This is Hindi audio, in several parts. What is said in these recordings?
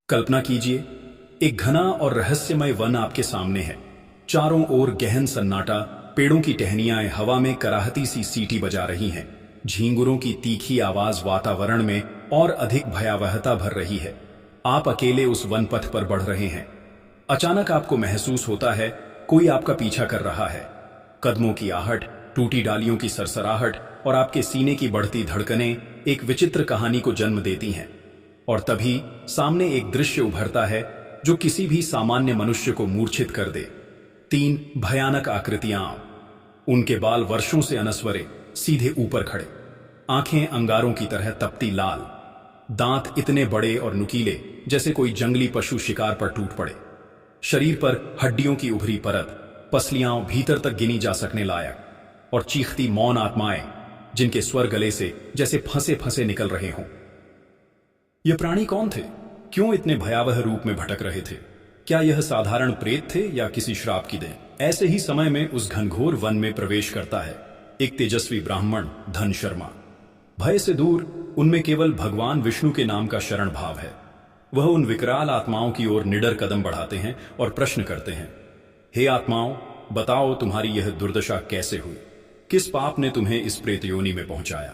कल्पना कीजिए, एक घना और रहस्यमय वन आपके सामने है। चारों ओर गहन सन्नाटा, पेड़ों की टहनियां हवा में कराहती सी सीटी बजा रही हैं। झींगुरों की तीखी आवाज वातावरण में और अधिक भयावहता भर रही है। आप अकेले उस वन पथ पर बढ़ रहे हैं। अचानक आपको महसूस होता है कोई आपका पीछा कर रहा है। कदमों की आहट, टूटी डालियों की सरसराहट और आपके सीने की बढ़ती धड़कनें एक विचित्र कहानी को जन्म देती हैं। और तभी सामने एक दृश्य उभरता है जो किसी भी सामान्य मनुष्य को मूर्छित कर दे। 3 भयानक आकृतियां, उनके बाल वर्षों से अनस्वरे, सीधे ऊपर खड़े, आंखें अंगारों की तरह तपती लाल, दांत इतने बड़े और नुकीले जैसे कोई जंगली पशु शिकार पर टूट पड़े। शरीर पर हड्डियों की उभरी परत, पसलियां भीतर तक गिनी जा सकने लायक, और चीखती मौन आत्माएं जिनके स्वर गले से जैसे फंसे फंसे निकल रहे हों। ये प्राणी कौन थे? क्यों इतने भयावह रूप में भटक रहे थे? क्या यह साधारण प्रेत थे या किसी श्राप की देन? ऐसे ही समय में उस घनघोर वन में प्रवेश करता है एक तेजस्वी ब्राह्मण, धन शर्मा। भय से दूर, उनमें केवल भगवान विष्णु के नाम का शरण भाव है। वह उन विकराल आत्माओं की ओर निडर कदम बढ़ाते हैं और प्रश्न करते हैं, हे आत्माओं, बताओ तुम्हारी यह दुर्दशा कैसे हुई? किस पाप ने तुम्हें इस प्रेत योनि में पहुंचाया?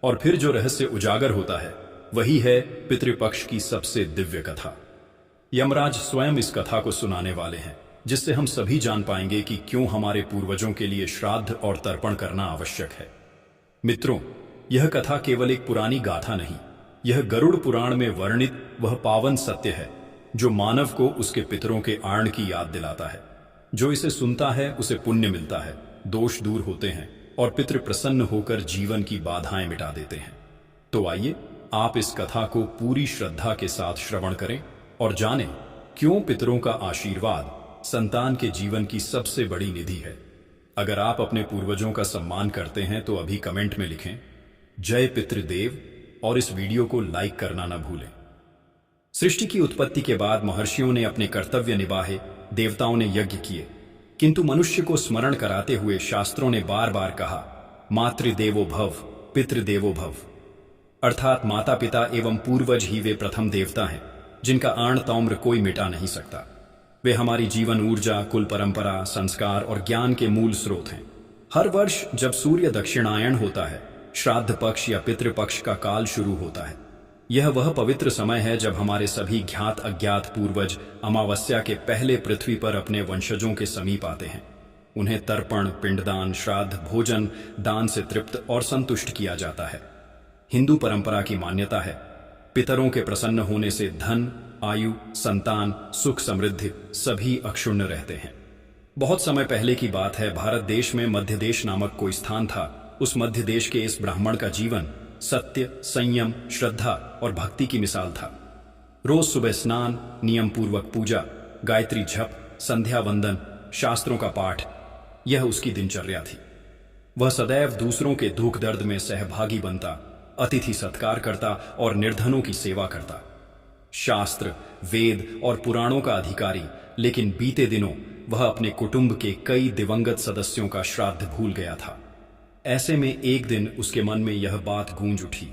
और फिर जो रहस्य उजागर होता है वही है पितृपक्ष की सबसे दिव्य कथा। यमराज स्वयं इस कथा को सुनाने वाले हैं, जिससे हम सभी जान पाएंगे कि क्यों हमारे पूर्वजों के लिए श्राद्ध और तर्पण करना आवश्यक है। मित्रों, यह कथा केवल एक पुरानी गाथा नहीं, यह गरुड़ पुराण में वर्णित वह पावन सत्य है जो मानव को उसके पितरों के आर्ण की याद दिलाता है। जो इसे सुनता है उसे पुण्य मिलता है, दोष दूर होते हैं और पितृ प्रसन्न होकर जीवन की बाधाएं मिटा देते हैं। तो आइए आप इस कथा को पूरी श्रद्धा के साथ श्रवण करें और जानें क्यों पितरों का आशीर्वाद संतान के जीवन की सबसे बड़ी निधि है। अगर आप अपने पूर्वजों का सम्मान करते हैं तो अभी कमेंट में लिखें जय पितृदेव और इस वीडियो को लाइक करना न भूलें। सृष्टि की उत्पत्ति के बाद महर्षियों ने अपने कर्तव्य निभाए, देवताओं ने यज्ञ किए, किंतु मनुष्य को स्मरण कराते हुए शास्त्रों ने बार बार कहा, मातृदेवो भव, पितृदेवो भव। अर्थात माता पिता एवं पूर्वज ही वे प्रथम देवता हैं जिनका आर्ण तौम्र कोई मिटा नहीं सकता। वे हमारी जीवन ऊर्जा, कुल परंपरा, संस्कार और ज्ञान के मूल स्रोत हैं। हर वर्ष जब सूर्य दक्षिणायण होता है, श्राद्ध पक्ष या पितृपक्ष का काल शुरू होता है। यह वह पवित्र समय है जब हमारे सभी ज्ञात अज्ञात पूर्वज अमावस्या के पहले पृथ्वी पर अपने वंशजों के समीप आते हैं। उन्हें तर्पण, पिंडदान, श्राद्ध, भोजन, दान से तृप्त और संतुष्ट किया जाता है। हिंदू परंपरा की मान्यता है पितरों के प्रसन्न होने से धन, आयु, संतान, सुख, समृद्धि सभी अक्षुण्ण रहते हैं। बहुत समय पहले की बात है, भारत देश में मध्य देश नामक कोई स्थान था। उस मध्य देश के इस ब्राह्मण का जीवन सत्य, संयम, श्रद्धा और भक्ति की मिसाल था। रोज सुबह स्नान, नियम पूर्वक पूजा, गायत्री जप, संध्या वंदन, शास्त्रों का पाठ, यह उसकी दिनचर्या थी। वह सदैव दूसरों के दुख दर्द में सहभागी बनता, अतिथि सत्कार करता और निर्धनों की सेवा करता। शास्त्र, वेद और पुराणों का अधिकारी, लेकिन बीते दिनों वह अपने कुटुंब के कई दिवंगत सदस्यों का श्राद्ध भूल गया था। ऐसे में एक दिन उसके मन में यह बात गूंज उठी,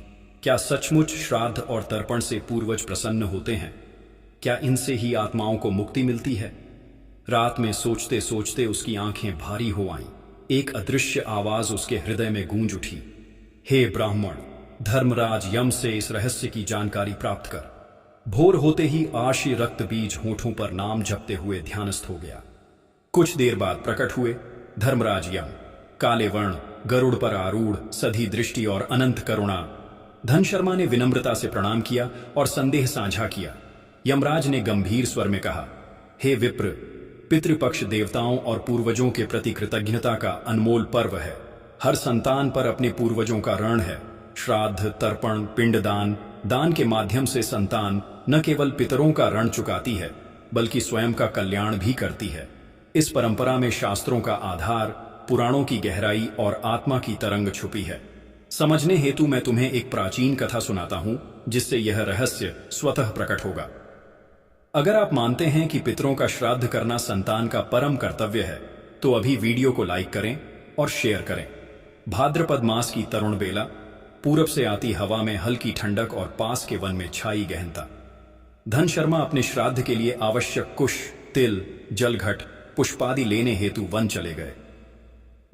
क्या सचमुच श्राद्ध और तर्पण से पूर्वज प्रसन्न होते हैं? क्या इनसे ही आत्माओं को मुक्ति मिलती है? रात में सोचते सोचते उसकी आंखें भारी हो आईं। एक अदृश्य आवाज उसके हृदय में गूंज उठी, हे ब्राह्मण, धर्मराज यम से इस रहस्य की जानकारी प्राप्त कर। भोर होते ही आशी रक्त बीज होठों पर नाम जपते हुए ध्यानस्थ हो गया। कुछ देर बाद प्रकट हुए धर्मराज यम, काले वर्ण, गरुड़ पर आरूढ़, सधी दृष्टि और अनंत करुणा। धन शर्मा ने विनम्रता से प्रणाम किया और संदेह साझा किया। यमराज ने गंभीर स्वर में कहा, हे विप्र, पितृपक्ष देवताओं और पूर्वजों के प्रति कृतज्ञता का अनमोल पर्व है। हर संतान पर अपने पूर्वजों का ऋण है। श्राद्ध, तर्पण, पिंडदान, दान के माध्यम से संतान न केवल पितरों का ऋण चुकाती है बल्कि स्वयं का कल्याण भी करती है। इस परंपरा में शास्त्रों का आधार, पुराणों की गहराई और आत्मा की तरंग छुपी है। समझने हेतु मैं तुम्हें एक प्राचीन कथा सुनाता हूं जिससे यह रहस्य स्वतः प्रकट होगा। अगर आप मानते हैं कि पितरों का श्राद्ध करना संतान का परम कर्तव्य है तो अभी वीडियो को लाइक करें और शेयर करें। भाद्रपद मास की तरुण बेला, पूरब से आती हवा में हल्की ठंडक और पास के वन में छाई गहनता। धन शर्मा अपने श्राद्ध के लिए आवश्यक कुश, तिल, जलघट, पुष्पादि लेने हेतु वन चले गए।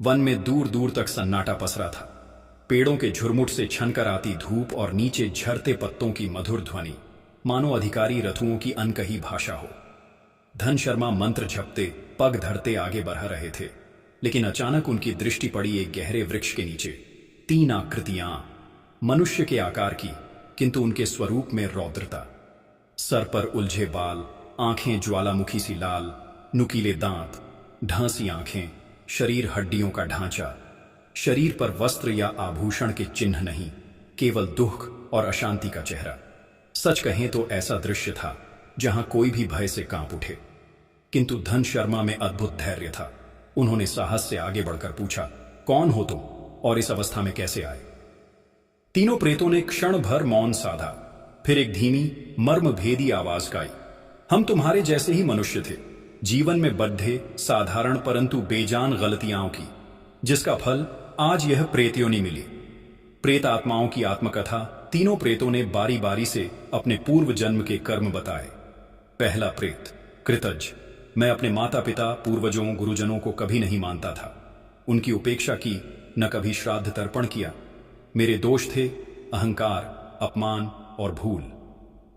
वन में दूर दूर तक सन्नाटा पसरा था। पेड़ों के झुरमुट से छनकर आती धूप और नीचे झरते पत्तों की मधुर ध्वनि मानो अधिकारी रथुओं की अनकही भाषा हो। धन शर्मा मंत्र झपते, पग धरते आगे बढ़ रहे थे, लेकिन अचानक उनकी दृष्टि पड़ी एक गहरे वृक्ष के नीचे। 3 आकृतियां, मनुष्य के आकार की, किंतु उनके स्वरूप में रौद्रता। सर पर उलझे बाल, आंखें ज्वालामुखी सी लाल, नुकीले दांत, ढांसी आंखें, शरीर हड्डियों का ढांचा। शरीर पर वस्त्र या आभूषण के चिन्ह नहीं, केवल दुख और अशांति का चेहरा। सच कहें तो ऐसा दृश्य था जहां कोई भी भय से कांप उठे। किंतु धन शर्मा में अद्भुत धैर्य था। उन्होंने साहस से आगे बढ़कर पूछा, कौन हो तुम और इस अवस्था में कैसे आए? तीनों प्रेतों ने क्षण भर मौन साधा, फिर एक धीमी मर्मभेदी आवाज गाई, हम तुम्हारे जैसे ही मनुष्य थे, जीवन में बद्ध, साधारण परंतु बेजान गलतियां की, जिसका फल आज यह प्रेत योनि मिली। प्रेत आत्माओं की आत्मकथा तीनों प्रेतों ने बारी बारी से अपने पूर्व जन्म के कर्म बताए। पहला प्रेत, कृतज। मैं अपने माता पिता, पूर्वजों, गुरुजनों को कभी नहीं मानता था। उनकी उपेक्षा की, न कभी श्राद्ध तर्पण किया। मेरे दोष थे अहंकार, अपमान और भूल।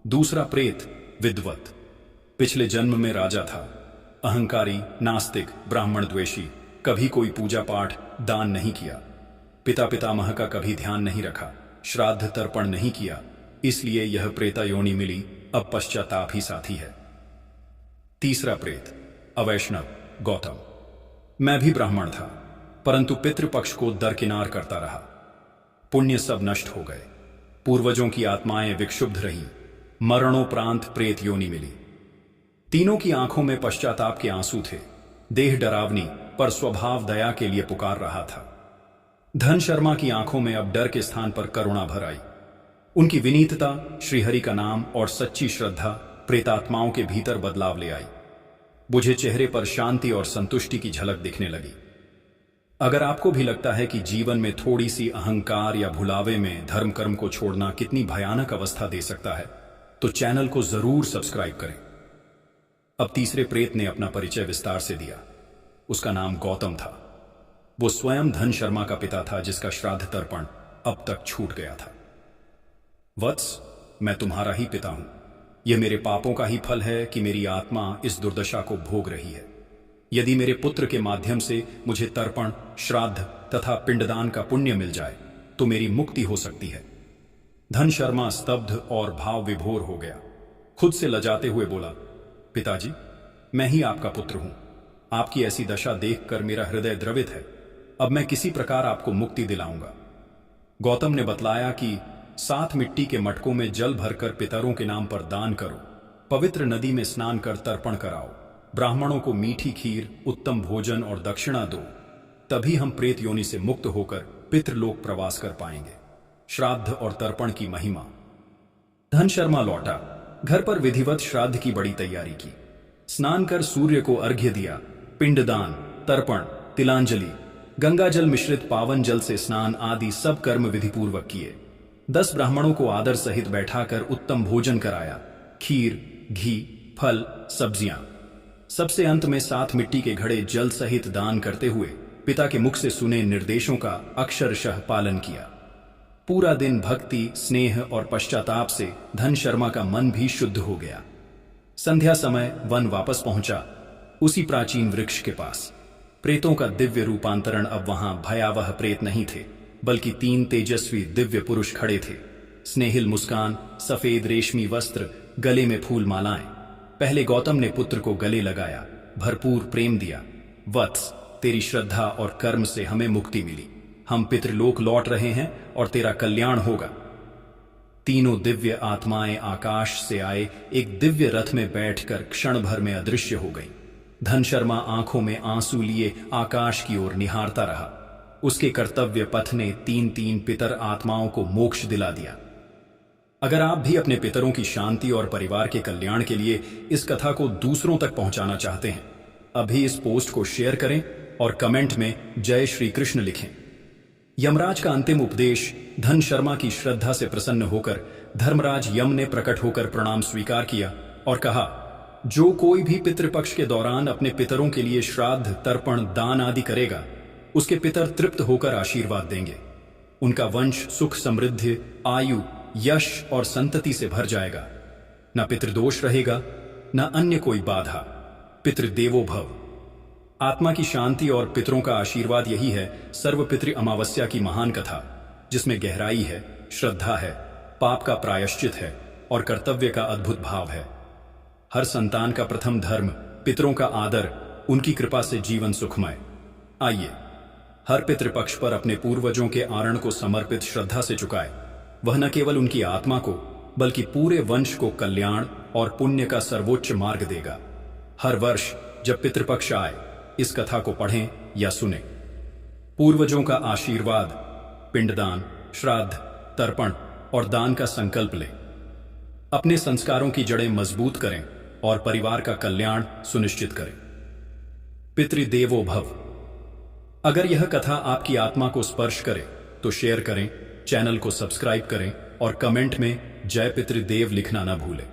दूसरा प्रेत, विद्वत। पिछले जन्म में राजा था, अहंकारी, नास्तिक, ब्राह्मण द्वेषी, कभी कोई पूजा पाठ, दान नहीं किया। पिता पितामह का कभी ध्यान नहीं रखा, श्राद्ध तर्पण नहीं किया, इसलिए यह प्रेता योनि मिली। अब पश्चाताप ही साथी है। तीसरा प्रेत, अवैष्णव, गौतम। मैं भी ब्राह्मण था, परंतु पितृपक्ष को दरकिनार करता रहा। पुण्य सब नष्ट हो गए, पूर्वजों की आत्माएं विक्षुब्ध रहीं, मरणोपरांत प्रेत योनि मिली। तीनों की आंखों में पश्चाताप के आंसू थे। देह डरावनी पर स्वभाव दया के लिए पुकार रहा था। धन शर्मा की आंखों में अब डर के स्थान पर करुणा भर आई। उनकी विनीतता, श्रीहरि का नाम और सच्ची श्रद्धा प्रेतात्माओं के भीतर बदलाव ले आई। बुझे चेहरे पर शांति और संतुष्टि की झलक दिखने लगी। अगर आपको भी लगता है कि जीवन में थोड़ी सी अहंकार या भुलावे में धर्म कर्म को छोड़ना कितनी भयानक अवस्था दे सकता है, तो चैनल को जरूर सब्सक्राइब करें। अब तीसरे प्रेत ने अपना परिचय विस्तार से दिया। उसका नाम गौतम था। वो स्वयं धन शर्मा का पिता था, जिसका श्राद्ध तर्पण अब तक छूट गया था। वत्स, मैं तुम्हारा ही पिता हूं। यह मेरे पापों का ही फल है कि मेरी आत्मा इस दुर्दशा को भोग रही है। यदि मेरे पुत्र के माध्यम से मुझे तर्पण, श्राद्ध तथा पिंडदान का पुण्य मिल जाए तो मेरी मुक्ति हो सकती है। धन शर्मा स्तब्ध और भाव विभोर हो गया। खुद से लजाते हुए बोला, पिताजी, मैं ही आपका पुत्र हूं। आपकी ऐसी दशा देखकर मेरा हृदय द्रवित है। अब मैं किसी प्रकार आपको मुक्ति दिलाऊंगा। गौतम ने बतलाया कि 7 मिट्टी के मटकों में जल भरकर पितरों के नाम पर दान करो, पवित्र नदी में स्नान कर तर्पण कराओ, ब्राह्मणों को मीठी खीर, उत्तम भोजन और दक्षिणा दो, तभी हम प्रेत योनि से मुक्त होकर पितृलोक प्रवास कर पाएंगे। श्राद्ध और तर्पण की महिमा। धन शर्मा लौटा। घर पर विधिवत श्राद्ध की बड़ी तैयारी की। स्नान कर सूर्य को अर्घ्य दिया। पिंडदान, तर्पण, तिलांजलि, गंगा जल मिश्रित पावन जल से स्नान आदि सब कर्म विधिपूर्वक किए। 10 ब्राह्मणों को आदर सहित बैठाकर उत्तम भोजन कराया। खीर, घी, फल, सब्जियां। सबसे अंत में 7 मिट्टी के घड़े जल सहित दान करते हुए पिता के मुख से सुने निर्देशों का अक्षरशः पालन किया। पूरा दिन भक्ति, स्नेह और पश्चाताप से धन शर्मा का मन भी शुद्ध हो गया। संध्या समय वन वापस पहुंचा, उसी प्राचीन वृक्ष के पास। प्रेतों का दिव्य रूपांतरण अब वहां भयावह प्रेत नहीं थे, बल्कि 3 तेजस्वी दिव्य पुरुष खड़े थे। स्नेहिल मुस्कान, सफेद रेशमी वस्त्र, गले में फूल मालाएं। पहले गौतम ने पुत्र को गले लगाया, भरपूर प्रेम दिया। वत्स, तेरी श्रद्धा और कर्म से हमें मुक्ति मिली। हम पितृलोक लौट रहे हैं और तेरा कल्याण होगा। तीनों दिव्य आत्माएं आकाश से आए एक दिव्य रथ में बैठकर क्षण भर में अदृश्य हो गई। धन शर्मा आंखों में आंसू लिए आकाश की ओर निहारता रहा। उसके कर्तव्य पथ ने 3 पितर आत्माओं को मोक्ष दिला दिया। अगर आप भी अपने पितरों की शांति और परिवार के कल्याण के लिए इस कथा को दूसरों तक पहुंचाना चाहते हैं, अभी इस पोस्ट को शेयर करें और कमेंट में जय श्री कृष्ण लिखें। यमराज का अंतिम उपदेश धन शर्मा की श्रद्धा से प्रसन्न होकर धर्मराज यम ने प्रकट होकर प्रणाम स्वीकार किया और कहा, जो कोई भी पितृपक्ष के दौरान अपने पितरों के लिए श्राद्ध, तर्पण, दान आदि करेगा, उसके पितर तृप्त होकर आशीर्वाद देंगे। उनका वंश सुख, समृद्धि, आयु, यश और संतति से भर जाएगा। न पितृदोष रहेगा, न अन्य कोई बाधा। पितृदेवो भव। आत्मा की शांति और पितरों का आशीर्वाद, यही है सर्वपितृ अमावस्या की महान कथा, जिसमें गहराई है, श्रद्धा है, पाप का प्रायश्चित है और कर्तव्य का अद्भुत भाव है। हर संतान का प्रथम धर्म पितरों का आदर, उनकी कृपा से जीवन सुखमय। आइए हर पितृपक्ष पर अपने पूर्वजों के आरण को समर्पित श्रद्धा से चुकाए। वह न केवल उनकी आत्मा को बल्कि पूरे वंश को कल्याण और पुण्य का सर्वोच्च मार्ग देगा। हर वर्ष जब पितृपक्ष आए, इस कथा को पढ़ें या सुनें। पूर्वजों का आशीर्वाद, पिंडदान, श्राद्ध, तर्पण और दान का संकल्प लें। अपने संस्कारों की जड़ें मजबूत करें और परिवार का कल्याण सुनिश्चित करें। पितृदेवो भव। अगर यह कथा आपकी आत्मा को स्पर्श करे तो शेयर करें, चैनल को सब्सक्राइब करें और कमेंट में जय पितृदेव लिखना न भूलें।